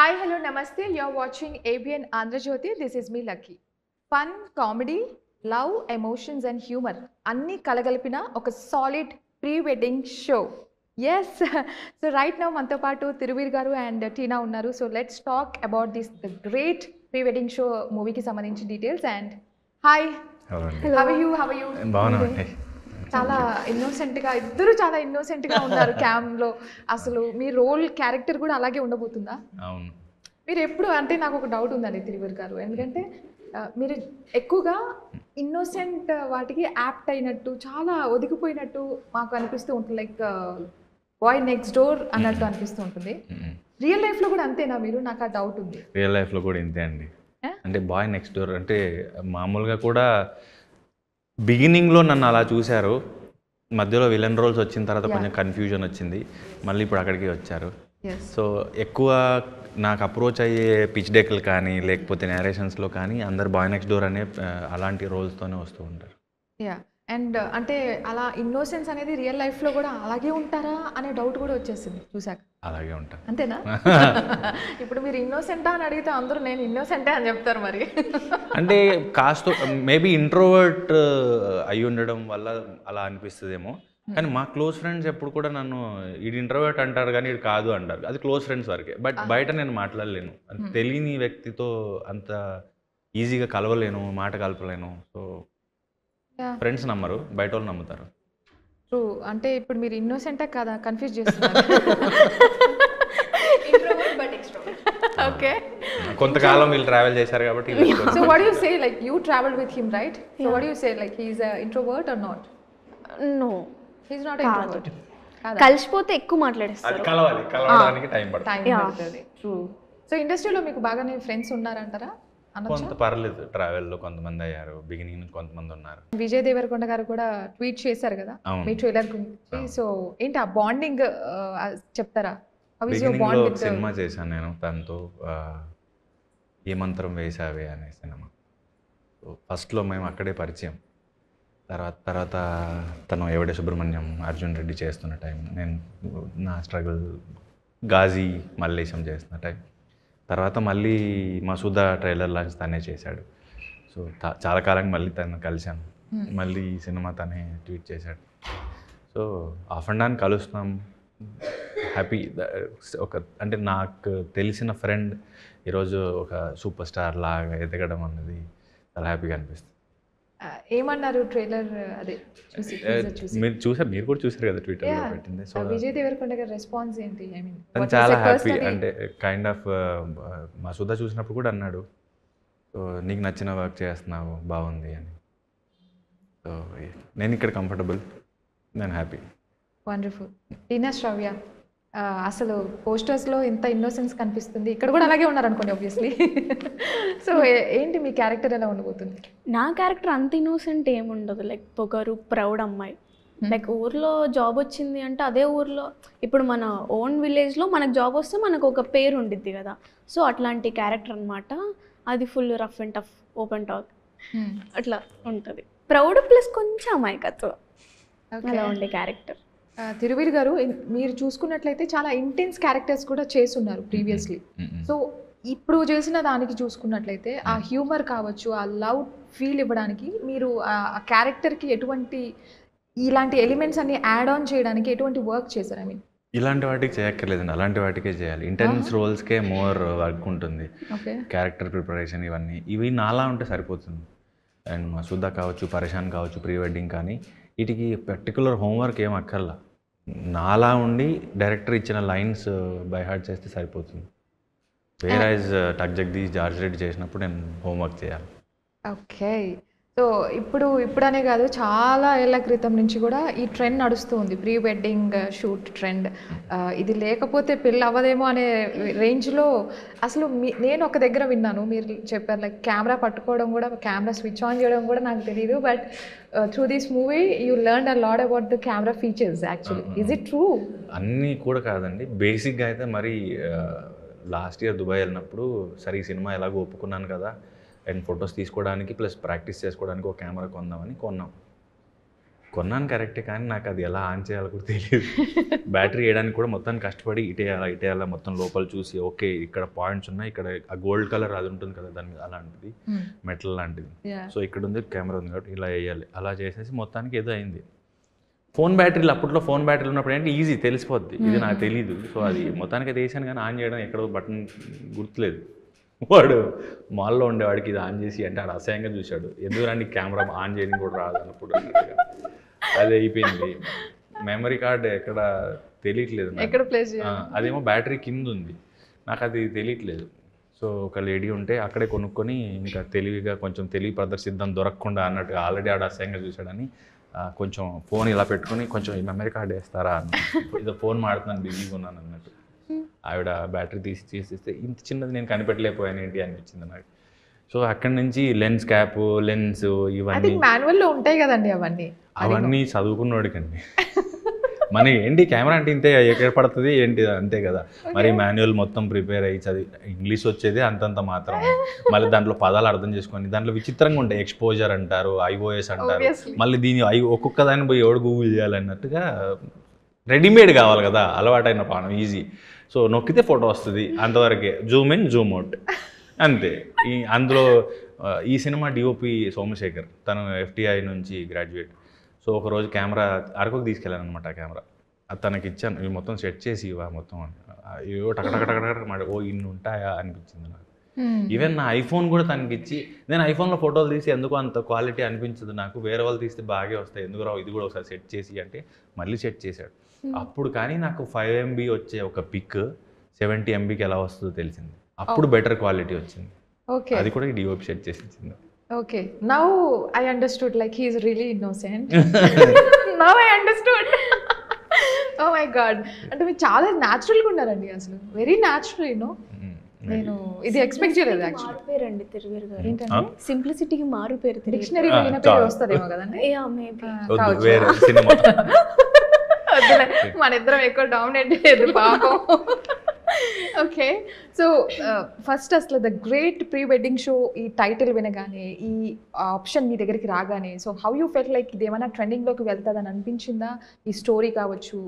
Hi, hello, namaste. You're watching ABN Andhra Jyoti. This is me, Lucky. Fun, comedy, love, emotions, and humor. అన్ని కలగలిపిన ఒక solid pre wedding show. Yes so right now మనతో పాటు Thiruveer garu and Teena ఉన్నారు. So let's talk about this great pre wedding show మూవీకి సంబంధించి details. And hi, how you బాగున్నామండి. చాలా ఇన్నోసెంట్గా ఇద్దరు చాలా ఇన్నోసెంట్గా ఉన్నారు క్యామ్లో. అసలు మీ రోల్ క్యారెక్టర్ కూడా అలాగే ఉండబోతుందా? అవును. మీరు ఎప్పుడు అంటే నాకు ఒక డౌట్ ఉందండి తిరువీర్ గారు, ఎందుకంటే మీరు ఎక్కువగా ఇన్నోసెంట్ వాటికి యాప్ట్ అయినట్టు చాలా ఒదిగిపోయినట్టు మాకు అనిపిస్తూ ఉంటుంది, లైక్ బాయ్ నెక్స్ట్ డోర్ అన్నట్టు అనిపిస్తూ ఉంటుంది. రియల్ లైఫ్లో కూడా అంతేనా మీరు? నాకు ఆ డౌట్ ఉంది. రియల్ లైఫ్లో కూడా ఇంతే అండి. అంటే బాయ్ నెక్స్ట్ డోర్ అంటే మామూలుగా కూడా బిగినింగ్లో నన్ను అలా చూశారు, మధ్యలో విలన్ రోల్స్ వచ్చిన తర్వాత కొంచెం కన్ఫ్యూజన్ వచ్చింది, మళ్ళీ ఇప్పుడు అక్కడికి వచ్చారు. సో ఎక్కువ నాకు అప్రోచ్ అయ్యే పిచ్ డెక్లు కానీ లేకపోతే నేరేషన్స్లో కానీ అందరు బాయ్ నెక్స్ట్ డోర్ అనే అలాంటి రోల్స్తోనే వస్తూ ఉంటారు. యా, అండ్ అంటే అలా ఇన్నోసెన్స్ అనేది రియల్ లైఫ్లో కూడా అలాగే ఉంటారా అనే డౌట్ కూడా వచ్చేసింది చూసాక. అలాగే ఉంటారు. అంతేనా? ఇప్పుడు మీరు ఇన్నోసెంటా అని అడిగితే అందరూ నేను ఇన్నోసెంటే అని చెప్తారు. మరి అంటే కాస్త మేబీ ఇంట్రోవర్ట్ అయి ఉండడం వల్ల అలా అనిపిస్తుందేమో, కానీ మా క్లోజ్ ఫ్రెండ్స్ ఎప్పుడు కూడా నన్ను ఇది ఇంట్రోవర్ట్ అంటారు కానీ ఇది కాదు అంటారు. అది క్లోజ్ ఫ్రెండ్స్ వరకే. బట్ బయట నేను మాట్లాడలేను, తెలియని వ్యక్తితో అంత ఈజీగా కలవలేను, మాట కలపలేను. సో ఫ్రెండ్స్ నమ్మరు, బయట వాళ్ళు నమ్ముతారు. ట్రూ. అంటే ఇప్పుడు మీరు ఇన్నోసెంటా కాదా కన్ఫ్యూజ్ చేస్తున్నారు. ఓకే, కొంతకాలం వీళ్ళు ట్రావెల్ చేశారు కాబట్టి. So what you say, like you travelled with him right? So what you say, like he is a introvert or not? No, he is not a introvert. కలిసిపోతే ఎక్కువ మాట్లాడేస్తారు. కలవడానికి టైం పడుతుంది. ట్రూ. సో ఇండస్ట్రీలో మీకు బాగానే ఫ్రెండ్స్ ఉన్నారంటారా? కొంత పర్లేదు, ట్రావెల్లో కొంతమంది అయ్యారు, బిగినింగ్ కొంతమంది ఉన్నారు. విజయ్ దేవరకొండ గారు కూడా ట్వీట్ చేశారు కదా మీ ట్రైలర్ గురించి. సో ఏంటి ఆ బాండింగ్ చెప్తారా? How is your bond with? Cinema చేశాను నేను తనతో, ఏ మంత్రం వేసావే అనే సినిమా. ఫస్ట్లో మేము అక్కడే పరిచయం. తర్వాత తను ఎవడే సుబ్రహ్మణ్యం, అర్జున్ రెడ్డి చేస్తున్న టైం, నేను నా స్ట్రగుల్ గాజీ మల్లేశం చేస్తున్న టైం, తర్వాత మళ్ళీ మసూదా ట్రైలర్ లాంచ్ తనే చేశాడు. సో చాలా కాలంగా మళ్ళీ తను కలిశాను, మళ్ళీ ఈ సినిమా తనే ట్వీట్ చేశాడు. సో ఆఫ్ అండ్ ఆన్ కలుస్తున్నాం, హ్యాపీ. ఒక అంటే నాకు తెలిసిన ఫ్రెండ్ ఈరోజు ఒక సూపర్ స్టార్ లాగా ఎదగడం అన్నది చాలా హ్యాపీగా అనిపిస్తుంది. ఏమన్నారు ట్రైలర్? అదే మీరు కూడా చూసారు కదా ట్విట్టర్లో పెట్టింది. సో విజయ్ దేవరకొండ గారి రెస్పాన్స్ ఏంటి? ఐ మీన్ తను చాలా హ్యాపీ. అంటే కైండ్ ఆఫ్ మసూదా చూసినప్పుడు కూడా అన్నాడు, సో నీకు నచ్చిన వర్క్ చేస్తున్నావు, బాగుంది అని. సో నేను ఇక్కడ కంఫర్టబుల్, నేను హ్యాపీ. వండర్ఫుల్. టీనా శ్రవ్య, అసలు పోస్టర్స్లో ఇంత ఇన్నోసెన్స్ కనిపిస్తుంది, ఇక్కడ కూడా అలాగే ఉన్నారు అనుకోండి ఆబ్వియస్లీ. సో ఏంటి మీ క్యారెక్టర్ ఎలా ఉండబోతుంది? నా క్యారెక్టర్ అంత ఇన్నోసెంట్ ఏముండదు. లైక్ పొగరు, ప్రౌడ్ అమ్మాయి. లైక్ ఊర్లో జాబ్ వచ్చింది అంటే అదే ఊర్లో ఇప్పుడు మన ఓన్ విలేజ్లో మనకు జాబ్ వస్తే మనకు ఒక పేరు ఉండిద్ది కదా. సో అట్లాంటి క్యారెక్టర్ అనమాట. అది full rough and tough, open talk అట్లా ఉంటుంది. ప్రౌడ్ ప్లస్ కొంచెం అమాయకత్వం, అలా ఉండే క్యారెక్టర్. తిరువీర్ గారు, మీరు చూసుకున్నట్లయితే చాలా ఇంటెన్స్ క్యారెక్టర్స్ కూడా చేసున్నారు ప్రీవియస్లీ. సో ఇప్పుడు చేసిన దానికి చూసుకున్నట్లయితే ఆ హ్యూమర్ కావచ్చు, ఆ లవ్ ఫీల్ ఇవ్వడానికి మీరు ఆ క్యారెక్టర్కి ఎటువంటి ఇలాంటి ఎలిమెంట్స్ అన్ని యాడ్ ఆన్ చేయడానికి ఎటువంటి వర్క్ చేశారు? ఐ మీన్ ఇలాంటి వాటికి చేయక్కర్లేదండి, అలాంటి వాటికే చేయాలి. ఇంటెన్స్ రోల్స్కే మోర్ వర్క్ ఉంటుంది. క్యారెక్టర్ ప్రిపరేషన్ ఇవి నాలా ఉంటే సరిపోతుంది. అండ్ మసూదా కావచ్చు, పరేషాన్ కావచ్చు, ప్రీ వెడ్డింగ్ కానీ వీటికి పర్టికులర్ హోంవర్క్ ఏం అక్కర్లా. నాలా ఉండి డైరెక్టర్ ఇచ్చిన లైన్స్ బై హార్ట్ చేస్తే సరిపోతుంది. వేరైజ్ టక్ జగదీష్, జార్జ్ రెడ్డి చేసినప్పుడు నేను హోంవర్క్ చేయాలి. ఓకే. సో ఇప్పుడనే కాదు, చాలా ఏళ్ల క్రితం నుంచి కూడా ఈ ట్రెండ్ నడుస్తూ ఉంది, ప్రీ వెడ్డింగ్ షూట్ ట్రెండ్. ఇది లేకపోతే పెళ్ళి అవ్వదేమో అనే రేంజ్లో. అసలు నేను ఒక దగ్గర విన్నాను, మీరు చెప్పారు లైక్ కెమెరా పట్టుకోవడం కూడా, కెమెరా స్విచ్ ఆన్ చేయడం కూడా నాకు తెలియదు. But through this movie you learn a lot about the camera features actually. Is it true? అన్నీ కూడా కాదండి, బేసిక్గా అయితే మరి లాస్ట్ ఇయర్ దుబాయ్ వెళ్ళినప్పుడు సరే ఈ సినిమా ఎలాగో ఒప్పుకున్నాను కదా, అండ్ ఫొటోస్ తీసుకోవడానికి ప్లస్ ప్రాక్టీస్ చేసుకోవడానికి ఒక కెమెరా కొన్నాం. కొన్నాను కరెక్టే, కానీ నాకు అది ఎలా ఆన్ చేయాలో కూడా తెలియదు. బ్యాటరీ వేయడానికి కూడా మొత్తం కష్టపడి ఇటేయాలా మొత్తం లోపల చూసి ఓకే ఇక్కడ పాయింట్స్ ఉన్నాయి, ఇక్కడ ఆ గోల్డ్ కలర్ అది ఉంటుంది కదా దాని మీద అలాంటిది మెటల్ లాంటిది. సో ఇక్కడ ఉంది కెమెరా ఉంది కాబట్టి ఇలా వేయాలి, అలా చేసేసి మొత్తానికి ఏదో అయింది. ఫోన్ బ్యాటరీలు అప్పట్లో ఫోన్ బ్యాటరీలు ఉన్నప్పుడు ఏంటి ఈజీ తెలిసిపోద్ది, ఇది నాకు తెలీదు. సో అది మొత్తానికి అది వేసాను, కానీ ఆన్ చేయడం ఎక్కడో బటన్ గుర్తులేదు. వాడు మాల్లో ఉండేవాడికి ఇది ఆన్ చేసి అంటే ఆడు అసహ్యంగా చూశాడు, ఎందుకు రండి కెమెరా ఆన్ చేయడం కూడా రాదు అన్నప్పుడు అన్నట్టుగా. అది అయిపోయింది. మెమరీ కార్డ్ ఎక్కడ తెలియట్లేదు ఎక్కడ ప్లేస్ అదేమో బ్యాటరీ కింద ఉంది, నాకు అది తెలియట్లేదు. సో ఒక లేడీ ఉంటే అక్కడే కొనుక్కొని ఇంకా తెలివిగా కొంచెం తెలివి ప్రదర్శిద్దాం దొరకకుండా అన్నట్టుగా ఆల్రెడీ ఆడ అసహ్యంగా చూశాడని కొంచెం ఫోన్ ఇలా పెట్టుకుని కొంచెం ఈ మెమరీ కార్డ్ వేస్తారా అన్న, ఏదో ఫోన్ మాడుతున్నాను బిజీగా ఉన్నాను అన్నట్టు. ఆవిడ బ్యాటరీ తీసిస్తే ఇంత చిన్నది నేను కనిపెట్టలేకపోయాను ఏంటి అనిపించింది నాకు. సో అక్కడి నుంచి లెన్స్ క్యాప్, లెన్స్ ఇవన్నీ మాన్యువల్లో ఉంటాయి కదండి అవన్నీ చదువుకున్నోడికండి. మన ఏంటి కెమెరా అంటే ఇంతే ఎక్కడ పడుతుంది ఏంటి అంతే కదా, మరి మాన్యువల్ మొత్తం ప్రిపేర్ అయ్యి చదివి ఇంగ్లీష్ వచ్చేది అంతంత మాత్రం, మళ్ళీ దాంట్లో పదాలు అర్థం చేసుకొని దాంట్లో విచిత్రంగా ఉంటాయి, ఎక్స్పోజర్ అంటారు, ఐఓఎస్ అంటారు, మళ్ళీ దీని ఒక్కొక్క దాన్ని పోయి ఎవడు గూగుల్ చేయాలన్నట్టుగా రెడీమేడ్ కావాలి కదా, అలవాటైన పానం ఈజీ. సో నొక్కితే ఫోటో వస్తుంది అంతవరకే, జూమ్ ఇన్ జూమ్ అవుట్ అంతే. అందులో ఈ సినిమా డిఓపి సోమశేఖర్, తను FTI నుంచి గ్రాడ్యుయేట్. సో ఒకరోజు కెమెరా అరకుకు తీసుకెళ్ళాను అనమాట. ఆ కెమెరా తనకి ఇచ్చాను, ఇవి మొత్తం సెట్ చేసి ఇవా మొత్తం ఏవో టకటకటకటక మాట ఓ ఇన్ని ఉంటాయా అనిపించింది నాకు. ఈవెన్ నా ఐఫోన్ కూడా తనకి ఇచ్చి, నేను ఐఫోన్లో ఫోటోలు తీసి ఎందుకు అంత క్వాలిటీ అనిపించదు నాకు, వేరే వాళ్ళు తీస్తే బాగా వస్తాయి, ఎందుకు రావు ఇది కూడా ఒకసారి సెట్ చేసి అంటే మళ్ళీ సెట్ చేశాడు. అప్పుడు కానీ నాకు 5 MB వచ్చే ఒక పిక్ 70 MBకి ఎలా వస్తుందో తెలిసింది. అప్పుడు బెటర్ క్వాలిటీ వచ్చింది. ఓకే, అది కూడా డిఓపి సెట్ చేసి ఇచ్చింది. Okay, now I understood like he is really innocent. Now I understood. Oh my god, అంటే మీరు చాలా న్యాచురల్గా ఉన్నారండి, అసలు వెరీ న్యాచురల్. యూనో నేను ఇది ఎక్స్పెక్ట్ చేయలేదు యాక్చువల్లీ. మారుపేరండి తిరువేరు గారు, ఏంటంటే సింప్లిసిటీకి మారుపేరు. డిక్షనరీ వెళ్ళిన పేరు వస్తుందేమో కదండి. వేరే సినిమా మన ఇద్దరం ఎక్కువ డామినేట్ చేయదు పాపం. ఓకే, సో ఫస్ట్ అసలు the great pre wedding show ఈ టైటిల్ వినగానే, ఈ ఆప్షన్ మీ దగ్గరికి రాగానే, so how you felt like ఇది ఏమైనా ట్రెండింగ్లోకి వెళ్తుందని అనిపించిందా? ఈ స్టోరీ కావచ్చు.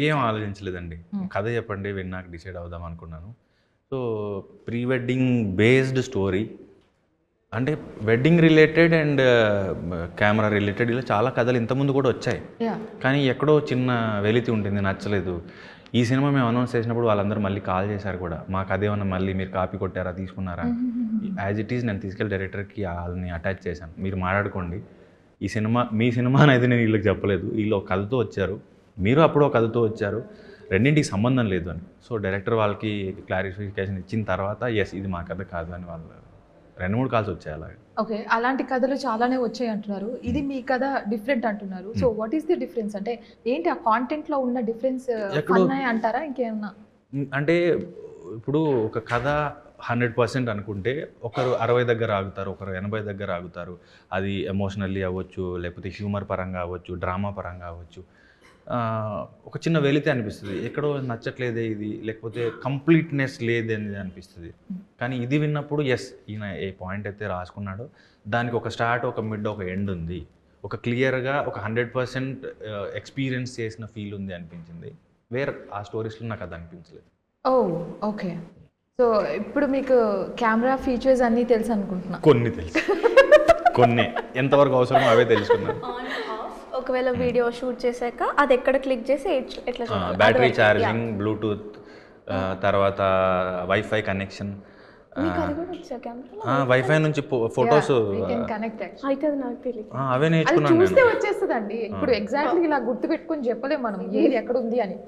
ఏం ఆలోచించలేదండి, కథ చెప్పండి విన్నాక డిసైడ్ అవుదాం అనుకున్నాను. So pre wedding based story అంటే wedding related and camera related ఇలా చాలా కథలు ఇంతకుముందు కూడా వచ్చాయి, కానీ ఎక్కడో చిన్న వెలితి ఉంటుంది, నచ్చలేదు. ఈ సినిమా మేము అనౌన్స్ చేసినప్పుడు వాళ్ళందరూ మళ్ళీ కాల్ చేశారు కూడా, మాకు అదేమన్నా మళ్ళీ మీరు కాపీ కొట్టారా తీసుకున్నారా, యాజ్ ఇట్ ఈజ్ నేను తీసుకెళ్ళి డైరెక్టర్కి వాళ్ళని అటాచ్ చేశాను, మీరు మాట్లాడుకోండి, ఈ సినిమా మీ సినిమా అనేది నేను వీళ్ళకి చెప్పలేదు, వీళ్ళు ఒక కథతో వచ్చారు, మీరు అప్పుడు ఒక కథతో వచ్చారు, రెండింటికి సంబంధం లేదు అని. సో డైరెక్టర్ వాళ్ళకి క్లారిఫికేషన్ ఇచ్చిన తర్వాత ఎస్ ఇది మా కథ కాదు అని వాళ్ళు 2-3 కాల్స్ వచ్చాయి అలాగే. ఓకే, అలాంటి కథలు చాలానే వచ్చాయి అంటున్నారు, ఇది మీ కథ డిఫరెంట్ అంటున్నారు. So what is the difference, అంటే ఏంటి ఆ కాంటెంట్లో ఉన్న డిఫరెన్స్ అంటారా ఇంకేమన్నా? అంటే ఇప్పుడు ఒక కథ 100% అనుకుంటే ఒకరు 60 దగ్గర ఆగుతారు, ఒకరు 80 దగ్గర ఆగుతారు. అది ఎమోషనల్లీ అవ్వచ్చు, లేకపోతే హ్యూమర్ పరంగా అవ్వచ్చు, డ్రామా పరంగా అవ్వచ్చు. ఒక చిన్న వెలితే అనిపిస్తుంది, ఎక్కడో నచ్చట్లేదే ఇది, లేకపోతే కంప్లీట్నెస్ లేదని అనిపిస్తుంది. కానీ ఇది విన్నప్పుడు ఎస్ ఈయన ఏ పాయింట్ అయితే రాసుకున్నాడో దానికి ఒక స్టార్ట్, ఒక మిడ్, ఒక ఎండ్ ఉంది, ఒక క్లియర్గా ఒక 100% ఎక్స్పీరియన్స్ చేసిన ఫీల్ ఉంది అనిపించింది. వేరే ఆ స్టోరీస్లో నాకు అది అనిపించలేదు. ఓ ఓకే, సో ఇప్పుడు మీకు కెమెరా ఫీచర్స్ అన్నీ తెలుసు అనుకుంటున్నా? కొన్ని తెలుసు, కొన్ని ఎంతవరకు అవసరమో అవే తెలుసుకున్నాను. ఒకవేళ వీడియో షూట్ చేశాక అది ఎక్కడ క్లిక్ చేసి ఎట్లా బ్యాటరీ ఛార్జింగ్, బ్లూటూత్, తర్వాత వైఫై కనెక్షన్, వైఫై నుంచి ఫొటోస్ అవే నేర్చుకున్నాను. చూస్తే వచ్చేస్తుందండి. ఇప్పుడు ఎగ్జాక్ట్లీ ఇలా గుర్తు పెట్టుకొని చెప్పలేము మనం ఏది ఎక్కడ ఉంది అని,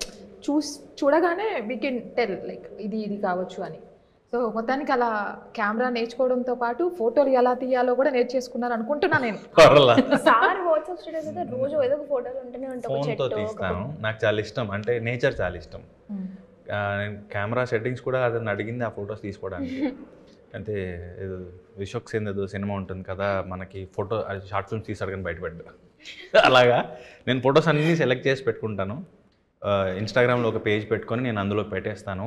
చూడగానే వీ కెన్ టెల్ లైక్ ఇది కావచ్చు అని. సో మొత్తానికి అలా కెమెరా నేర్చుకోవడంతో పాటు ఫోటోలు ఎలా తీయాలో కూడా నేర్చేసుకున్నారు అనుకుంటున్నా నేను. సార్ వాట్సాప్ స్టేటస్ అయితే రోజు ఏదో ఒక ఫోటోలు ఉంటూనే ఉంటాయి. ఫోన్తో తీస్తాను, నాకు చాలా ఇష్టం, అంటే నేచర్ చాలా ఇష్టం. నేను కెమెరా సెట్టింగ్స్ కూడా అతను అడిగింది ఆ ఫొటోస్ తీసుకోవడానికి. అంటే ఏదో విశ్వక్ సేన్ ఏదో సినిమా ఉంటుంది కదా మనకి, ఫోటో షార్ట్ ఫిల్మ్స్ తీసాడు కానీ బయటపడ్డా, అలాగా నేను ఫొటోస్ అన్నీ సెలెక్ట్ చేసి పెట్టుకుంటాను. ఇన్స్టాగ్రామ్లో ఒక పేజ్ పెట్టుకొని నేను అందులో పెట్టేస్తాను.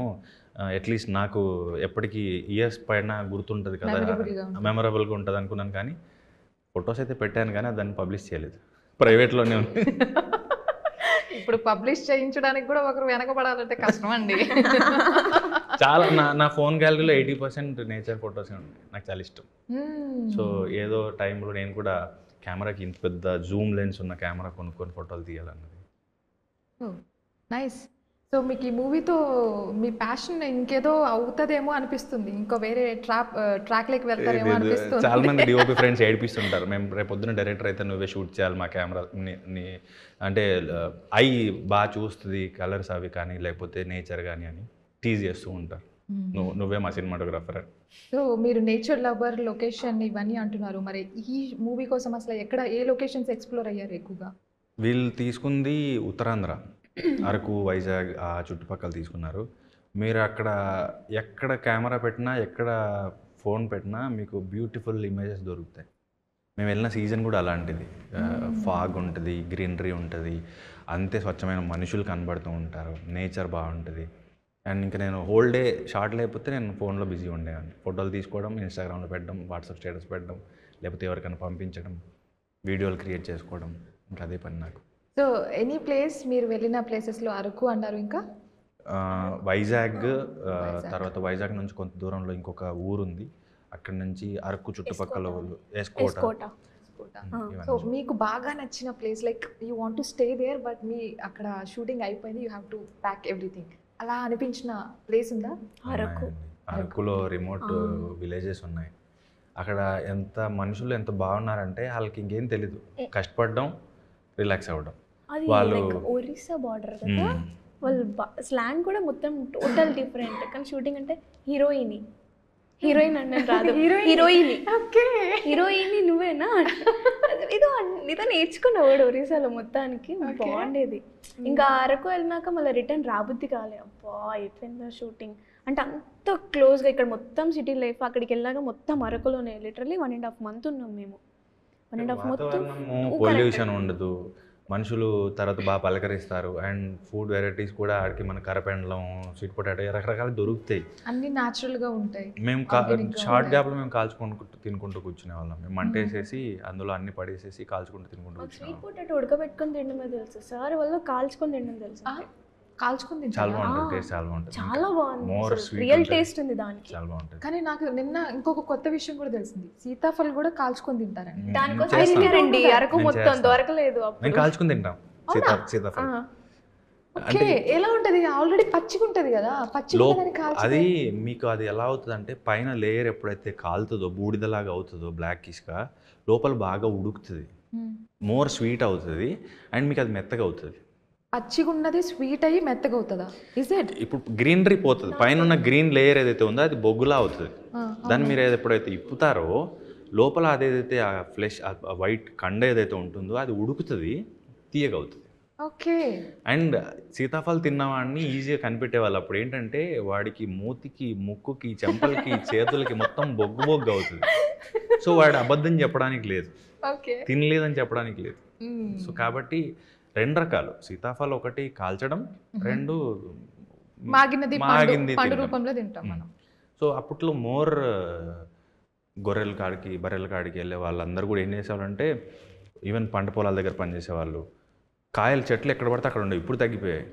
అట్లీస్ట్ నాకు ఎప్పటికీ ఇయర్స్ పైన గుర్తుంటుంది కదా, మెమరబుల్గా ఉంటుంది అనుకున్నాను. కానీ ఫొటోస్ అయితే పెట్టాను కానీ దాన్ని పబ్లిష్ చేయలేదు. ప్రైవేట్లోనే ఉంది. ఇప్పుడు పబ్లిష్ చేయించడానికి కూడా ఒకరు వెనకబడాలంటే కష్టం అండి. చాలా నా ఫోన్ గ్యాలరీలో 80% నేచర్ ఫొటోస్ ఉంటాయి. నాకు చాలా ఇష్టం. సో ఏదో టైంలో నేను కూడా కెమెరాకి ఇంత పెద్ద జూమ్ లెన్స్ ఉన్న కెమెరా కొనుక్కొని ఫోటోలు తీయాలన్నది. నైస్. సో మీకు ఈ మూవీతో మీ ప్యాషన్ ఇంకేదో అవుతుందేమో అనిపిస్తుంది, ఇంకో వేరే ట్రాక్లోకి వెళ్తారేమో అనిపిస్తుంది. చాలా మంది డిఓపి ఫ్రెండ్స్ ఏడిపిస్తుంటారు, మేము రేపు పొద్దున్న డైరెక్టర్ అయితే నువ్వే షూట్ చేయాలి మా కెమెరా అంటే ఐ బాగా చూస్తుంది కలర్స్ అవి కానీ లేకపోతే నేచర్ కానీ అని టీజ్ చేస్తూ ఉంటారు. నువ్వే మా సినిమాటోగ్రాఫర్. సో మీరు నేచర్ లవర్, లొకేషన్ ఇవన్నీ అంటున్నారు, మరి ఈ మూవీ కోసం అసలు ఏ లొకేషన్స్ ఎక్స్ప్లోర్ అయ్యారు ఎక్కువగా? వీళ్ళు తీసుకుంది ఉత్తరాంధ్ర, అరకు, వైజాగ్ ఆ చుట్టుపక్కల తీసుకున్నారు. మీరు అక్కడ ఎక్కడ కెమెరా పెట్టినా ఎక్కడ ఫోన్ పెట్టినా మీకు బ్యూటిఫుల్ ఇమేజెస్ దొరుకుతాయి. మేము వెళ్ళిన సీజన్ కూడా అలాంటిది. ఫాగ్ ఉంటుంది, గ్రీనరీ ఉంటుంది, అంతే స్వచ్ఛమైన మనుషులు కనబడుతూ ఉంటారు, నేచర్ బాగుంటుంది. అండ్ ఇంకా నేను హోల్ డే షార్ట్ లేకపోతే నేను ఫోన్లో బిజీ ఉండేవాడిని. ఫోటోలు తీసుకోవడం, ఇన్స్టాగ్రామ్లో పెట్టడం, వాట్సాప్ స్టేటస్ పెట్టడం, లేకపోతే ఎవరికైనా పంపించడం, వీడియోలు క్రియేట్ చేసుకోవడం, ఇంకా అదే పని నాకు. సో ఎనీ ప్లేస్ మీరు వెళ్ళిన ప్లేసెస్లో అరకు అన్నారు, ఇంకా వైజాగ్, తర్వాత వైజాగ్ నుంచి కొంత దూరంలో ఇంకొక ఊరు ఉంది, అక్కడ నుంచి అరకు చుట్టుపక్కల వాళ్ళు ఎస్కోట. సో మీకు బాగా నచ్చిన place, like you want to stay there but మీ అక్కడ షూటింగ్ అయిపోయింది, you have to pack everything, అలా అనిపించిన ప్లేస్ ఉందా? అరకులో రిమోట్ విలేజెస్ ఉన్నాయి. అక్కడ ఎంత మనుషులు ఎంత బాగున్నారంటే వాళ్ళకి ఇంకేం తెలీదు, కష్టపడడం, రిలాక్స్ అవ్వడం. వాళ్ళు ఒరిస్సా బార్డర్ కదా, వాళ్ళు స్లాంగ్ కూడా మొత్తం టోటల్ డిఫరెంట్. కానీ షూటింగ్ అంటే హీరోయిన్ అంటే రాదు, హీరోయిన్ నువ్వేనా ఇదో నేర్చుకున్నావు వాడు ఒరిస్సాలో మొత్తానికి, బాగుండేది. ఇంకా అరకు వెళ్ళినాక మళ్ళీ రిటర్న్ రాబుద్ది కాలే. అబ్బా అయిపోయిందా షూటింగ్ అంటే అంత క్లోజ్గా. ఇక్కడ మొత్తం సిటీ లైఫ్, అక్కడికి వెళ్ళాక మొత్తం అరకులోనే లిటరలీ 1.5 months ఉన్నాం మేము. 1.5 months పొల్యూషన్ ఉండదు, మనుషులు తర్వాత బాగా పలకరిస్తారు. అండ్ ఫుడ్ వెరైటీస్ కూడా ఆడికి మన కరపెండలం, స్వీట్ పొటాటో రకరకాలు దొరుకుతాయి, అన్ని న్యాచురల్గా ఉంటాయి. మేము షార్ట్ గ్యాప్లో మేము కాల్చుకుంటూ తినుకుంటూ కూర్చునే వాళ్ళం. మేము మంట వేసేసి అందులో అన్ని పడేసేసి కాల్చుకుంటూ తినుకుంటూ కూర్చునే స్వీట్ పొటాటో ఉడకబెట్టుకొని తినడమే తెలుసు సార్, వాళ్ళు కాల్చుకొని తినడం తెలుసు. కాల్చుకుంది చాలా బాగుంటుంది, టేస్ట్ చాలా బాగుంటుంది, చాలా బాగుంది, మోర్ స్వీట్, రియల్ టేస్ట్ ఉంది దానికి, చాలా బాగుంటుంది. కానీ నాకు నిన్న ఇంకొక కొత్త విషయం కూడా తెలిసింది, సీతాఫల్ కూడా కాల్చుకొని తింటారండి. దానికోసం అరకు మొత్తం దొరకలేదు, మేము కాల్చుకొని తింటాం సీతాఫల్. ఓకే, ఎలా ఉంటది? ఆల్రెడీ పచ్చిగా ఉంటది కదా, అది మీకు అది ఎలా అవుతుంది అంటే పైన లేయర్ ఎప్పుడైతే కాలుతుందో బూడిదలాగా అవుతుందో బ్లాకిష్గా, లోపల బాగా ఉడుకుతుంది, మోర్ స్వీట్ అవుతుంది, అండ్ మీకు అది మెత్తగా అవుతుంది. పచ్చిగా ఉన్నది స్వీట్ అయ్యి మెత్తగా అవుతుందా? Is it? ఇప్పుడు గ్రీనరీ పోతుంది, పైన ఉన్న గ్రీన్ లేయర్ ఏదైతే ఉందో అది బొగ్గులా అవుతుంది. దాన్ని మీరు ఎప్పుడైతే ఇప్పుతారో లోపల అదేదైతే ఆ ఫ్లెష్, వైట్ కండ ఏదైతే ఉంటుందో అది ఉడుకుతుంది, తీయగా అవుతుంది. ఓకే. అండ్ సీతాఫలం తిన్నవాడిని ఈజీగా కనిపెట్టేవాళ్ళు. అప్పుడు ఏంటంటే వాడికి మూతికి, ముక్కుకి, చెంపలకి, చేతులకి మొత్తం బొగ్గు అవుతుంది. సో వాడు అబద్ధం చెప్పడానికి లేదు, తినలేదని చెప్పడానికి లేదు. సో కాబట్టి 2 రకాలు, సీతాఫలం ఒకటి కాల్చడం, 2 మాగింది పండు రూపంలో తింటాం మనం. సో అప్పట్లో మోర్ గొర్రెల కాడికి, బర్రెల కాడికి వెళ్ళే వాళ్ళందరూ కూడా ఏం చేసేవాళ్ళంటే ఈవెన్ పంట పొలాల దగ్గర పనిచేసేవాళ్ళు, కాయల చెట్లు ఎక్కడ పడితే అక్కడ ఉండేవి, ఇప్పుడు తగ్గిపోయాయి.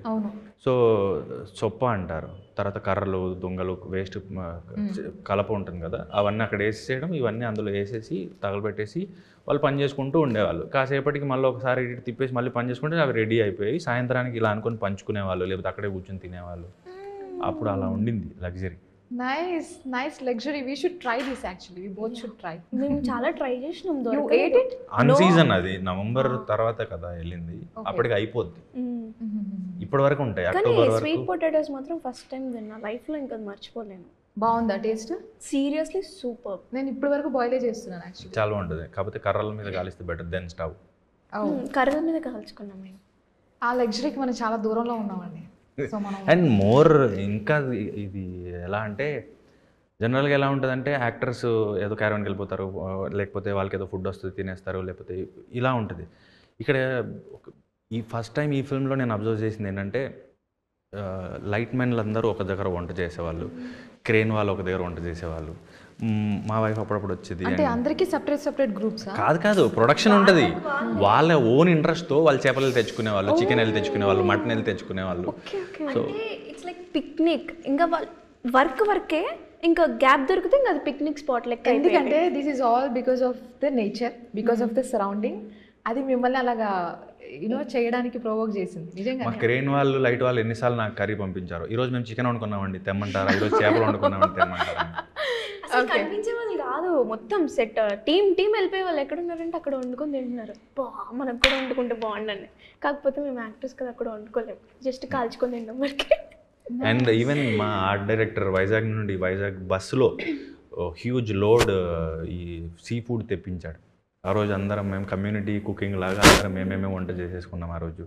సో సొప్ప అంటారు, తర్వాత కర్రలు, దొంగలు, వేస్ట్ కలప ఉంటుంది కదా, అవన్నీ అక్కడ వేసేయడం, ఇవన్నీ అందులో వేసేసి తగలబెట్టేసి వాళ్ళు పని చేసుకుంటూ ఉండేవాళ్ళు. కాసేపటికి మళ్ళీ ఒకసారి ఇటు తిప్పేసి మళ్ళీ పని చేసుకుంటే అవి రెడీ అయిపోయి సాయంత్రానికి ఇలా అనుకొని పంచుకునేవాళ్ళు, లేకపోతే అక్కడే కూర్చొని తినేవాళ్ళు. అప్పుడు అలా ఉండింది luxury. Nice nice luxury. We should try this actually, we both should try. మేము చాలా ట్రై చేసినాం, అన్ సీజన్ అది నవంబర్ తర్వాత కదా వెళ్ళింది, అప్పటికి అయిపోద్ది. ఇప్పటి వరకు ఉంటాయి అక్టోబర్ వరకు. స్వీట్ పొటాటోస్ మాత్రం ఫస్ట్ టైం తిన్నా లైఫ్ లో, ఇంకా మర్చిపోలేను. బాగుందా టేస్ట్? Seriously super. నేను ఇప్పటి వరకు బాయిలే చేస్తున్నాను యాక్చువల్లీ. చాలా బాగుంటుంది, కాకపోతే కర్రల మీద కాలిస్తే బెటర్ దెన్ స్టవ్. కర్రల మీద కాల్చుకున్నాం మేము. ఆ లగ్జరీకి మనం చాలా దూరంలో ఉన్నామండి. అండ్ మోర్ ఇంకా ఇది ఎలా అంటే జనరల్గా ఎలా ఉంటుంది అంటే యాక్టర్స్ ఏదో క్యారవాన్కి వెళ్ళిపోతారు, లేకపోతే వాళ్ళకి ఏదో ఫుడ్ వస్తుంది తినేస్తారు, లేకపోతే ఇలా ఉంటుంది. ఇక్కడ ఈ ఫస్ట్ టైం ఈ ఫిల్మ్లో నేను అబ్జర్వ్ చేసింది ఏంటంటే లైట్ మెన్లు అందరూ ఒక దగ్గర వంట చేసేవాళ్ళు. క్రేన్ వాళ్ళు ఒక దగ్గర వంట చేసేవాళ్ళు, మా వైఫ్ అప్పుడప్పుడు వచ్చేది. అంటే అందరికీ సపరేట్ గ్రూప్సా? కాదు ప్రొడక్షన్ ఉంటుంది, వాళ్ళ ఓన్ ఇంట్రెస్ట్తో వాళ్ళు చేపలు వెళ్ళి తెచ్చుకునేవాళ్ళు, చికెన్ వెళ్ళి తెచ్చుకునేవాళ్ళు, మటన్ వెళ్ళి తెచ్చుకునేవాళ్ళు. అంటే ఇట్స్ లైక్ పిక్నిక్, ఇంకా వర్కే, ఇంకా గ్యాప్ దొరికితే ఇంకా అది పిక్నిక్ స్పాట్ లెక్క. ఎందుకంటే this is all because of the nature, because of the surrounding. అది మిమ్మల్ని అలాగా చేయడానికి ప్రొవోక్ చేసింది నిజంగా. మా క్రేన్ వాళ్ళు, లైట్ వాళ్ళు ఎన్నిసార్లు నాకు కర్రీ పంపించారు. ఈరోజు మేము చికెన్ వండుకున్నామండి తెమ్మంటారా, ఈరోజు చేపలు వండుకున్నామండి తెమ్మంటారా. అసలు కనిపించే వాళ్ళు కాదు, మొత్తం సెట్ టీం వెళ్ళిపోయే వాళ్ళు ఎక్కడ ఉన్నారంటే అక్కడ వండుకొని తింటున్నారు. మనకు కూడా వండుకుంటే బాగుండండి, కాకపోతే మేము యాక్టర్స్ కదా అక్కడ వండుకోలేము, జస్ట్ కాల్చుకొని తింటాం వరకే. అండ్ ఈవెన్ మా ఆర్ట్ డైరెక్టర్ వైజాగ్ నుండి బస్సులో హ్యూజ్ లోడ్ ఈ సీ ఫుడ్ తెప్పించాడు. ఆ రోజు అందరం మేము కమ్యూనిటీ కుకింగ్ లాగా అందరం మేమేమే వంట చేసేసుకున్నాం ఆ రోజు.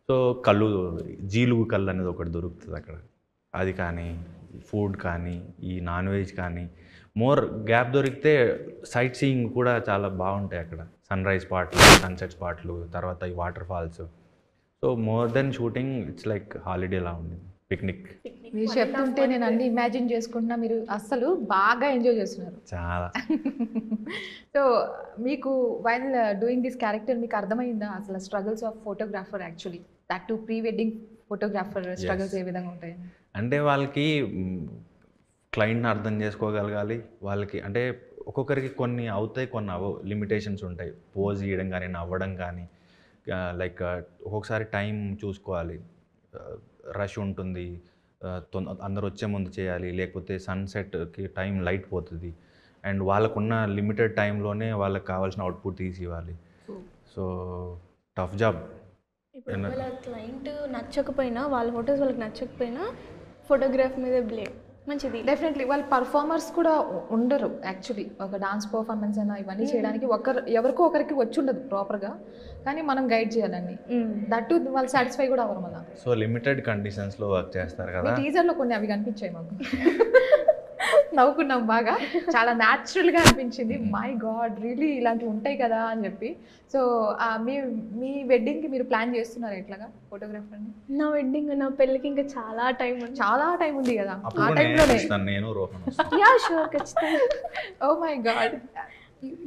సో కళ్ళు, జీలుగు కళ్ళు అనేది ఒకటి దొరుకుతుంది అక్కడ. అది కానీ ఫుడ్ కానీ ఈ నాన్ వెజ్ కానీ మోర్ గ్యాప్ దొరికితే సైట్ సీయింగ్ కూడా చాలా బాగుంటాయి అక్కడ. సన్ రైజ్ స్పాట్లు, సన్సెట్ స్పాట్లు, తర్వాత ఈ water falls. So more than shooting it's like హాలిడేలా ఉంది, పిక్నిక్. మీరు చెప్తుంటే నేను అన్ని ఇమాజిన్ చేసుకుంటున్నా, మీరు అస్సలు బాగా ఎంజాయ్ చేస్తున్నారు చాలా. సో మీకు వైల్ డూయింగ్ దిస్ క్యారెక్టర్ మీకు అర్థమైందా అసలు struggles of photographer, actually that to pre wedding photographer struggles ఏ విధంగా ఉంటాయి? అంటే వాళ్ళకి క్లయింట్ని అర్థం చేసుకోగలగాలి. వాళ్ళకి అంటే ఒక్కొక్కరికి కొన్ని అవుతాయి, కొన్ని లిమిటేషన్స్ ఉంటాయి. పోజ్ చేయడం కానీ, నవ్వడం కానీ, లైక్ ఒక్కొక్కసారి టైం చూసుకోవాలి, రష్ ఉంటుంది, అందరు వచ్చే ముందు చేయాలి, లేకపోతే సన్సెట్కి టైం లైట్ పోతుంది. అండ్ వాళ్ళకున్న లిమిటెడ్ టైంలోనే వాళ్ళకి కావాల్సిన అవుట్పుట్ తీసి ఇవ్వాలి. So tough job. ఇప్పుడు క్లయింట్ నచ్చకపోయినా, వాళ్ళ ఫొటోస్ వాళ్ళకి నచ్చకపోయినా ఫోటోగ్రాఫ్ మీద బ్లేమ్ మంచిది. డెఫినెట్లీ వాళ్ళు పర్ఫార్మర్స్ కూడా ఉండరు యాక్చువల్లీ. ఒక డాన్స్ పర్ఫార్మెన్స్ అయినా ఇవన్నీ చేయడానికి ఎవరికో ఒకరికి వచ్చి ఉండదు ప్రాపర్గా, కానీ మనం గైడ్ చేయాలండి. దట్ వాళ్ళు సాటిస్ఫై కూడా అవ్వరు మళ్ళీ. సో లిమిటెడ్ కండిషన్స్లో వర్క్ చేస్తారు కదా. టీజర్లో కొన్ని అవి కనిపించాయి మాకు, నవ్వుకున్నాం బాగా, చాలా న్యాచురల్గా అనిపించింది. మై గాడ్ రియలీ ఇలాంటివి ఉంటాయి కదా అని చెప్పి. సో మీ వెడ్డింగ్కి మీరు ప్లాన్ చేస్తున్నారు ఎట్లాగా ఫోటోగ్రాఫర్ని? నా వెడ్డింగ్, నా పెళ్ళికి ఇంకా చాలా టైం ఉంది కదా. ఆ టైంలోనే నేను రోహన్. యా షూర్, ఖచ్చితంగా. Oh my god,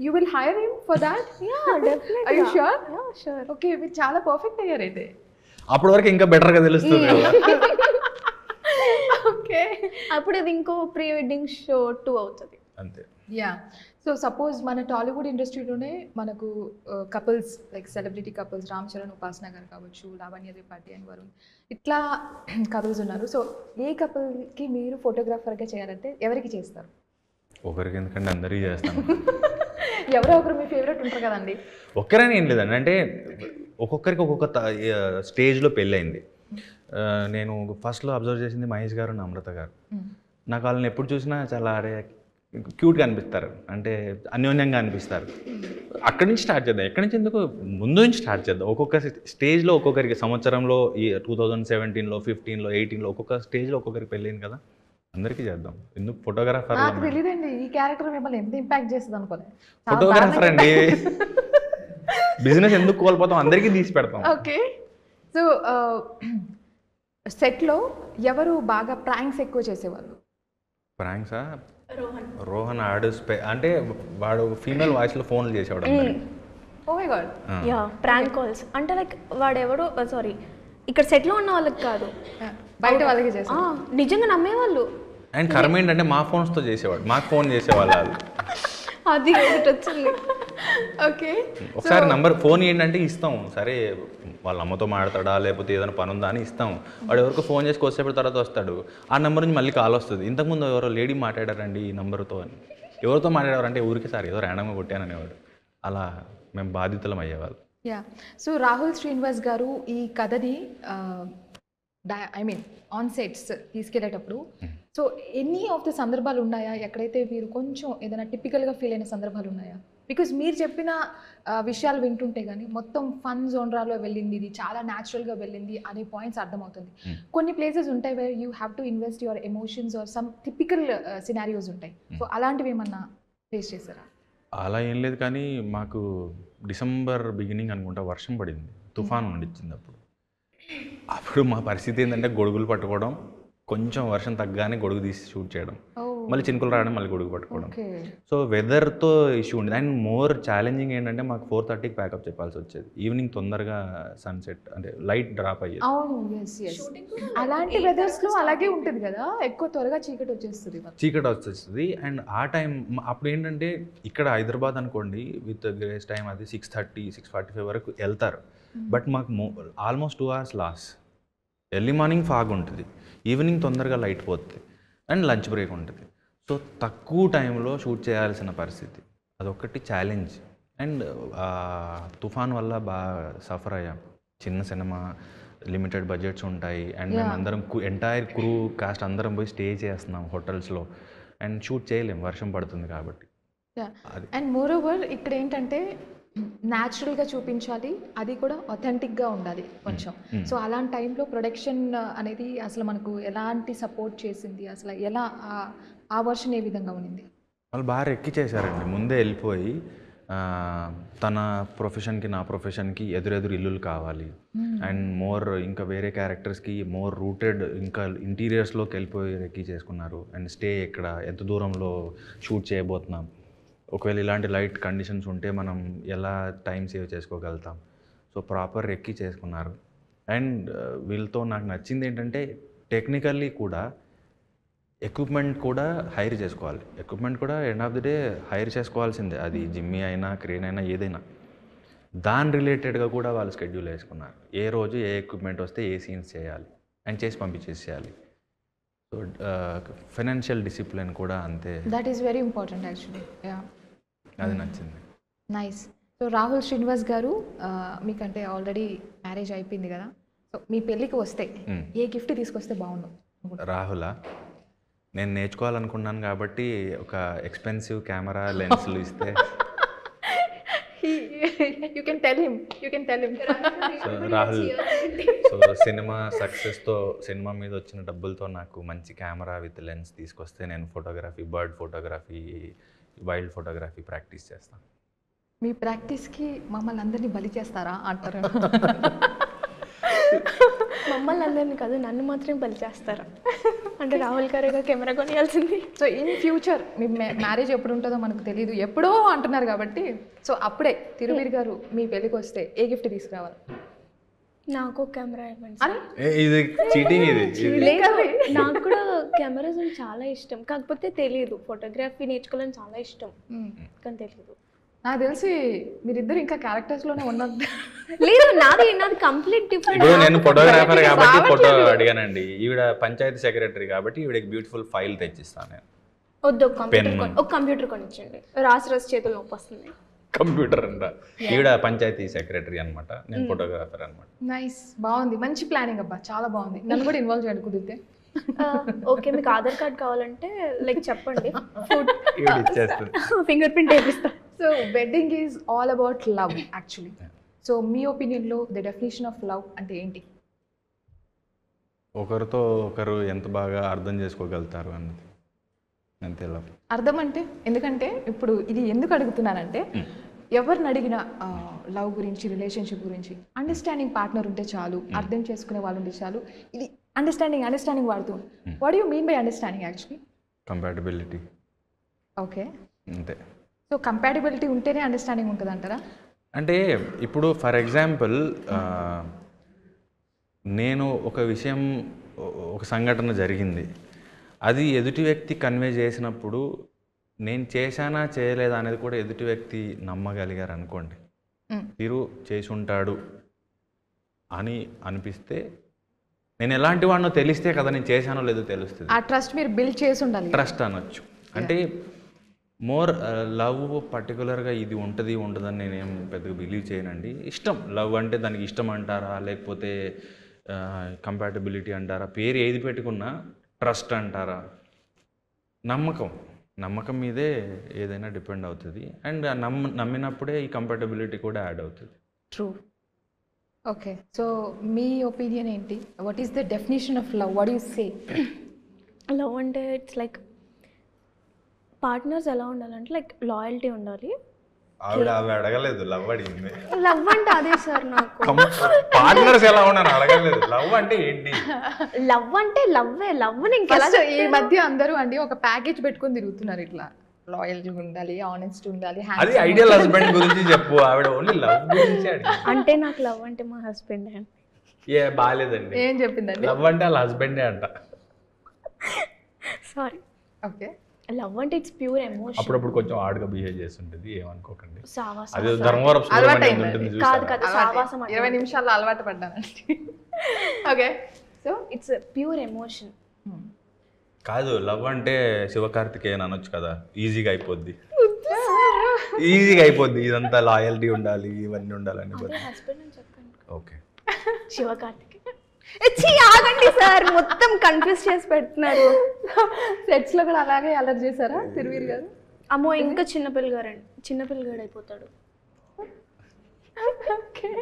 you will hire him for that? Yeah definitely. Are you sure? Yeah sure. Okay, మీరు చాలా పర్ఫెక్ట్ అయ్యారు అయితే. అప్పటి వరకు ఇంకా బెటర్గా తెలుస్తుంది కదా. ఓకే, అప్పుడు ఇది ఇంకో ప్రీ వెడ్డింగ్ షో 2 అవుతుంది అంతే. యా. సో సపోజ్ మన టాలీవుడ్ ఇండస్ట్రీలోనే మనకు couples like celebrity couples, Ram Charan, ఉపాసన గారు కావచ్చు, లావణ్య త్రిపాఠి అండ్ వరుణ్, ఇట్లా కపుల్స్ ఉన్నారు. సో ఏ కపుల్కి మీరు ఫోటోగ్రాఫర్గా చేయాలంటే ఎవరికి చేస్తారు? ఒకరికి ఎందుకంటే అందరికీ చేస్తాను. ఎవరో ఒకరు మీ ఫేవరెట్ ఉంటారు కదండి. ఒక్కరని ఏం లేదండి, అంటే ఒక్కొక్కరికి ఒక్కొక్క స్టేజ్లో పెళ్ళయింది. నేను ఫస్ట్లో అబ్జర్వ్ చేసింది మహేష్ గారు, నమ్రత గారు. నాకు వాళ్ళని ఎప్పుడు చూసినా చాలా క్యూట్గా అనిపిస్తారు, అంటే అన్యోన్యంగా అనిపిస్తారు. అక్కడి నుంచి స్టార్ట్ చేద్దాం, ఎక్కడి నుంచి ఎందుకు ముందు నుంచి స్టార్ట్ చేద్దాం. ఒక్కొక్క స్టేజ్లో ఒక్కొక్కరికి, సంవత్సరంలో ఈ 2017లో, 15లో, 18లో ఒక్కొక్క స్టేజ్లో ఒక్కొక్కరికి పెళ్ళింది కదా, అందరికీ చేద్దాం. ఎందుకు ఫోటోగ్రాఫర్? నాకు తెలియదండి ఈ క్యారెక్టర్ మిమ్మల్ని ఎంత ఇంపాక్ట్ చేస్తుంది అనుకోలేదు. ఫోటోగ్రాఫర్ అండి, బిజినెస్ ఎందుకు కోల్పోతాం, అందరికీ తీసి పెడతాం. ఓకే. సో సెట్లో ఎవరు బాగా ప్రాంక్స్ ఎక్కువ చేసేవాళ్ళు? ప్రాంక్సా? రోహన్ ఆడు అంటే వాడు ఫీమేల్ వాయిస్లో ఫోన్లు చేసేవాడు. Oh my god. Yeah, prank calls అంటే లైక్ వాడెవడో, సారీ ఇక్కడ సెట్లో ఉన్న వాళ్ళకి కాదు, బయట వాళ్ళకి చేసేవాళ్ళు, నిజంగా నమ్మేవాళ్ళు. అండ్ కర్మ ఏంటంటే మా ఫోన్స్తో చేసేవాడు, మాకు ఫోన్ చేసేవాళ్ళు వాళ్ళు. అది ఒకటి వచ్చింది. ఓకే. ఒకసారి నంబర్ ఫోన్ ఏంటంటే ఇస్తాం, సరే వాళ్ళ అమ్మతో మాట్లాడతాడా లేకపోతే ఏదైనా పని ఉందా అని ఇస్తాం. వాడు ఎవరికో ఫోన్ చేసి కొద్దిసేపటి తర్వాత వస్తాడు, ఆ నెంబర్ నుంచి మళ్ళీ కాల్ వస్తుంది. ఇంతకుముందు ఎవరో లేడీ మాట్లాడారండి ఈ నెంబర్తో అని. ఎవరితో మాట్లాడారంటే ఊరికి సార్ ఏదో ర్యాండమ్గా కొట్టాననేవాడు. అలా మేము బాధితులం అయ్యేవాళ్ళు. యా. సో రాహుల్ శ్రీనివాస్ గారు ఈ కథని ఆన్ సెట్స్ తీసుకెళ్ళేటప్పుడు సో ఎనీ ఆఫ్ ద సందర్భాలు ఉన్నాయా ఎక్కడైతే మీరు కొంచెం ఏదైనా టిపికల్గా ఫీల్ అయిన సందర్భాలు ఉన్నాయా? బికాజ్ మీరు చెప్పిన విషయాలు వింటుంటే కానీ మొత్తం ఫన్ జోన్రాలో వెళ్ళింది, ఇది చాలా న్యాచురల్గా వెళ్ళింది అనే పాయింట్స్ అర్థమవుతుంది. కొన్ని ప్లేసెస్ ఉంటాయి where you have to invest your emotions or some typical scenarios ఉంటాయి. సో అలాంటివి ఏమన్నా ఫేస్ చేశారా? అలా ఏం లేదు, కానీ మాకు డిసెంబర్ బిగినింగ్ అనుకుంటా వర్షం పడింది, తుఫాన్ ఉండిచ్చింది. అప్పుడు మా పరిస్థితి ఏంటంటే గొడుగులు పట్టుకోవడం, కొంచెం వర్షం తగ్గగానే గొడుగు తీసి షూట్ చేయడం, ఓ మళ్ళీ చినుకులు రావడం, మళ్ళీ గొడుగు పట్టుకోవడం. ఓకే. సో వెదర్తో ఇష్యూ ఉండేది. అండ్ మోర్ ఛాలెంజింగ్ ఏంటంటే మాకు 4:30కి ప్యాకప్ చెప్పాల్సి వచ్చేది. ఈవినింగ్ తొందరగా సన్సెట్ అంటే లైట్ డ్రాప్ అయ్యేది. అవును, ఎస్ ఎస్. అలాంటి వెదర్స్లో అలాగే ఉంటుంది కదా, ఎక్కువ త్వరగా చీకటి వచ్చేస్తుంది. చీకటి వచ్చేస్తుంది. అండ్ ఆ టైం అప్పుడు ఏంటంటే ఇక్కడ హైదరాబాద్ అనుకోండి విత్ గ్రేస్ టైం అది 6:30 6:45 వరకు వెళ్తారు. బట్ మాకు almost 2 hours loss. Early morning fog ఉంటుంది, ఈవినింగ్ తొందరగా లైట్ పోతుంది, అండ్ లంచ్ బ్రేక్ ఉంటుంది. సో తక్కువ టైంలో షూట్ చేయాల్సిన పరిస్థితి, అదొకటి ఛాలెంజ్. అండ్ తుఫాన్ వల్ల బాగా సఫర్ అయ్యాం. చిన్న సినిమా, లిమిటెడ్ బడ్జెట్స్ ఉంటాయి, అండ్ మేము అందరం ఎంటైర్ క్రూ కాస్ట్ అందరం పోయి స్టే చేస్తున్నాం హోటల్స్లో, అండ్ షూట్ చేయలేం వర్షం పడుతుంది కాబట్టి. అండ్ మోర్ ఓవర్ ఇక్కడ ఏంటంటే న్యాచురల్గా చూపించాలి, అది కూడా అథెంటిక్గా ఉండాలి కొంచెం. సో అలాంటి టైంలో ప్రొడక్షన్ అనేది అసలు మనకు ఎలాంటి సపోర్ట్ చేసింది, అసలు ఎలా ఆ వర్షన్ ఏ విధంగా ఉన్నింది? వాళ్ళు బాగా రెక్కి చేశారండి. ముందే వెళ్ళిపోయి తన ప్రొఫెషన్కి నా ప్రొఫెషన్కి ఎదురెదురు ఇల్లులు కావాలి, అండ్ మోర్ ఇంకా వేరే క్యారెక్టర్స్కి మోర్ రూటెడ్ ఇంకా ఇంటీరియర్స్లోకి వెళ్ళిపోయి రెక్కి చేసుకున్నారు. అండ్ స్టే ఎక్కడ, ఎంత దూరంలో షూట్ చేయబోతున్నాం, ఒకవేళ ఇలాంటి లైట్ కండిషన్స్ ఉంటే మనం ఎలా టైం సేవ్ చేసుకోగలుగుతాం. సో ప్రాపర్ రెక్కి చేసుకున్నారు. అండ్ వీళ్ళతో నాకు నచ్చింది ఏంటంటే టెక్నికల్లీ కూడా ఎక్విప్మెంట్ కూడా హైర్ చేసుకోవాలి. ఎక్విప్మెంట్ కూడా end of the day hire చేసుకోవాల్సిందే, అది జిమ్మీ అయినా క్రేన్ అయినా ఏదైనా. దాని రిలేటెడ్గా కూడా వాళ్ళు షెడ్యూల్ వేసుకున్నారు. ఏ రోజు ఏ ఎక్విప్మెంట్ వస్తే ఏ సీన్స్ చేయాలి అండ్ చేసి పంపించేసేయాలి. సో ఫైనాన్షియల్ డిసిప్లిన్ కూడా అంతే. That is very important actually. అది నచ్చింది. నైస్. సో రాహుల్ శ్రీనివాస్ గారు, మీకంటే ఆల్రెడీ మ్యారేజ్ అయిపోయింది కదా, సో మీ పెళ్ళికి వస్తే ఏ గిఫ్ట్ తీసుకొస్తే బాగుండు? రాహులా, నేను నేర్చుకోవాలనుకున్నాను కాబట్టి ఒక ఎక్స్పెన్సివ్ కెమెరా లెన్స్లు ఇస్తే you can tell him. So Rahul, so cinema సక్సెస్తో, సినిమా మీద వచ్చిన డబ్బులతో నాకు మంచి కెమెరా విత్ లెన్స్ తీసుకొస్తే నేను photography, bird photography, wild photography practice చేస్తాను. మీ ప్రాక్టీస్కి మమ్మల్ని అందరినీ బలి చేస్తారా అంటారు? మమ్మల్ని అందరినీ కాదు, నన్ను మాత్రమే బలి చేస్తారా అంటే రాహుల్ గారేగా కెమెరా కొనియాల్సింది. సో ఇన్ ఫ్యూచర్ మీ మ్యారేజ్ ఎప్పుడు ఉంటుందో మనకు తెలియదు, ఎప్పుడో అంటున్నారు కాబట్టి, సో అప్పుడే తిరువీర్ గారు మీ పెళ్ళికి వస్తే ఏ గిఫ్ట్ తీసుకురావాలి? నాకు కెమెరా ఇవ్వండి. ఇది చీటింగ్. లేదు, నాకు కూడా కెమెరాస్ అంటే చాలా ఇష్టం, కాకపోతే తెలియదు. ఫోటోగ్రఫీ నేర్చుకోవాలని చాలా ఇష్టం, కానీ తెలియదు. నాకు తెలిసి మీరిద్దరు ఇంకా క్యారెక్టర్స్లోనే ఉన్నారు. లేదు, నాది కంప్లీట్ డిఫరెంట్. నేను ఫోటోగ్రాఫర్ కాబట్టి ఫోటో అడిగానండి. ఈవిడ పంచాయతీ సెక్రటరీ కాబట్టి ఈవిడకి బ్యూటిఫుల్ ఫైల్ తెచ్చిస్తాను నేను. వద్దు, ఒక కంప్యూటర్ కొనిచ్చండి, రాసి చేతులు నొప్పి వస్తుంది. కంప్యూటర్ అంట. ఈవిడ పంచాయతీ సెక్రటరీ అనమాట, నేను ఫోటోగ్రాఫర్ అనమాట. నైస్, బాగుంది, మంచి ప్లానింగ్ అబ్బా, చాలా బాగుంది. నన్ను కూడా ఇన్వాల్వ్ చేయండి కుదిరితే. ఓకే, మీకు ఆధార్ కార్డ్ కావాలంటే లైక్ చెప్పండి, ఇచ్చేస్తుంది, ఫింగర్ ప్రింట్ వేపిస్తా. So wedding is all about love actually. So మీ ఒపీనియన్లో ద డెఫినేషన్ ఆఫ్ లవ్ అంటే ఏంటి? ఒకరితో ఒకరు ఎంత బాగా అర్థం చేసుకోగలుగుతారు అన్నది అంతే లవ్. అర్థం అంటే, ఎందుకంటే ఇప్పుడు ఇది ఎందుకు అడుగుతున్నానంటే, ఎవరిని అడిగినా లవ్ గురించి, రిలేషన్షిప్ గురించి అండర్స్టాండింగ్ పార్ట్నర్ ఉంటే చాలు, అర్థం చేసుకునే వాళ్ళు ఉంటే చాలు. ఇది అండర్స్టాండింగ్ వాడుతూ, what you mean by understanding actually? Compatibility. Okay, అంతే. సో కంపాటబిలిటీ ఉంటేనే అండర్స్టాండింగ్ ఉంటుంది అంటారా? అంటే ఇప్పుడు ఫర్ ఎగ్జాంపుల్ నేను ఒక విషయం, ఒక సంఘటన జరిగింది, అది ఎదుటి వ్యక్తి కన్వే చేసినప్పుడు నేను చేశానా చేయలేదా అనేది కూడా ఎదుటి వ్యక్తి నమ్మగలిగారు అనుకోండి, తీరు చేసి ఉంటాడు అని అనిపిస్తే, నేను ఎలాంటి వాడినో తెలిస్తే కదా నేను చేశానో లేదో తెలుస్తుంది. ఆ ట్రస్ట్ మీరు బిల్డ్ చేసి ఉండాలి. ట్రస్ట్ అనొచ్చు. అంటే మోర్ లవ్ పర్టికులర్గా ఇది ఉంటుంది ఉండదని నేనేం పెద్దగా బిలీవ్ చేయనండి. ఇష్టం, లవ్ అంటే దానికి ఇష్టం అంటారా, లేకపోతే కంపాటబిలిటీ అంటారా, పేరు ఏది పెట్టుకున్నా ట్రస్ట్ అంటారా, నమ్మకం మీదే ఏదైనా డిపెండ్ అవుతుంది. అండ్ నమ్మినప్పుడే ఈ కంపాటబిలిటీ కూడా యాడ్ అవుతుంది. ట్రూ. ఓకే, సో మీ ఒపీనియన్ ఏంటి? What is the definition of love? What you say? Love అంటే ఇట్స్ లైక్ పార్ట్నర్స్ ఎలా ఉండాలంటే లైక్ లాయల్టీ ఉండాలి, ఆవిడ అడగలేదు, లవ్ అడిగింది. లవ్ అంటే అదే సార్ నాకు. పార్ట్నర్స్ ఎలా ఉన్నారు అడగలేదు, లవ్ అంటే ఏంటి? లవ్ అంటే లవ్వే. లవ్ ఇంకా ఫస్ట్ ఈ మధ్య అందరూ అండి ఒక ప్యాకేజ్ పెట్టుకొని తిరుగుతున్నారు ఇట్లా, లాయల్ ఉండాలి, ఆనెస్ట్ ఉండాలి. అది ఐడియల్ హస్బెండ్ గురించి చెప్పు, ఆవిడ ఓన్లీ లవ్ గురించి అడిగింది. అంటే నాకు లవ్ అంటే మా హస్బెండ్ అండి. ఏ బాగాలేదండి, ఏం చెప్పిందండి? లవ్ అంటే వాళ్ళ హస్బెండే అంట. సారీ. ఓకే, లవ్ అంటే ఇట్స్ ప్యూర్ ఎమోషన్. అప్పుడప్పుడు కొంచెం ఆడుగా బిహేవ్ చేస్తుంటది, ఏమనుకోకండి. సావాసం. అది ధర్మవరం సుబ్రహ్మణ్యం ఉంటుంది కాదు చూసారా? కాదు, సావాసం అంటే 20 నిమిషాల్లో అలవాటు పడ్డానండి. Okay, so it's pure emotion. కాదు, లవ్ అంటే శివకార్తికేయన్ అనొచ్చు కదా, ఈజీగా అయిపోద్ది. ఈజీగా అయిపోద్ది, ఇదంతా లాయల్టీ ఉండాలి, ఇవన్నీ ఉండాలని. హస్బెండ్ అని చెప్పండి. ఓకే, శివకార్తిక్. ఆగండి సార్, మొత్తం కన్ఫ్యూజ్ చేసి పెడుతున్నారు. సెట్స్ లో కూడా అలాగే అలర్ట్ చేశారా తిరువీర్ గారు? అమ్మో, ఇంకా చిన్నపిల్లగాడు అయిపోతాడు. ఓకే,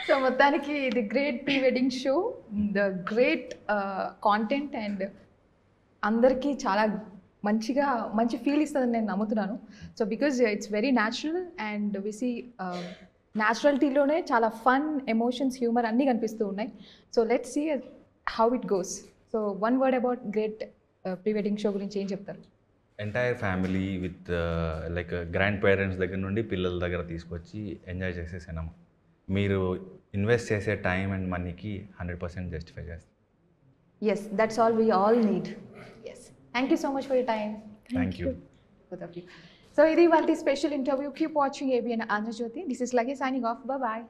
సో మొత్తానికి the great pre wedding show, the great content, and అందరికీ చాలా మంచి ఫీల్ ఇస్తుందని నేను నమ్ముతున్నాను. So because it's very natural and we see న్యాచురాలిటీలోనే చాలా ఫన్, ఎమోషన్స్, హ్యూమర్ అన్నీ కనిపిస్తూ ఉన్నాయి. So let's see how it goes. So one word about great pre wedding show గురించి ఏం చెప్తారు? Entire family with like grandparents దగ్గర నుండి పిల్లల దగ్గర తీసుకొచ్చి ఎంజాయ్ చేసేసాము. మీరు ఇన్వెస్ట్ చేసే టైం అండ్ మనీకి 100% జస్టిఫై చేస్తాం. Yes, that's all we all need. Yes, thank you so much for your time. Thank you. Both of you. So, this is one special interview. Keep watching ABN Andhra Jyoti. This is Lagi signing off. Bye bye.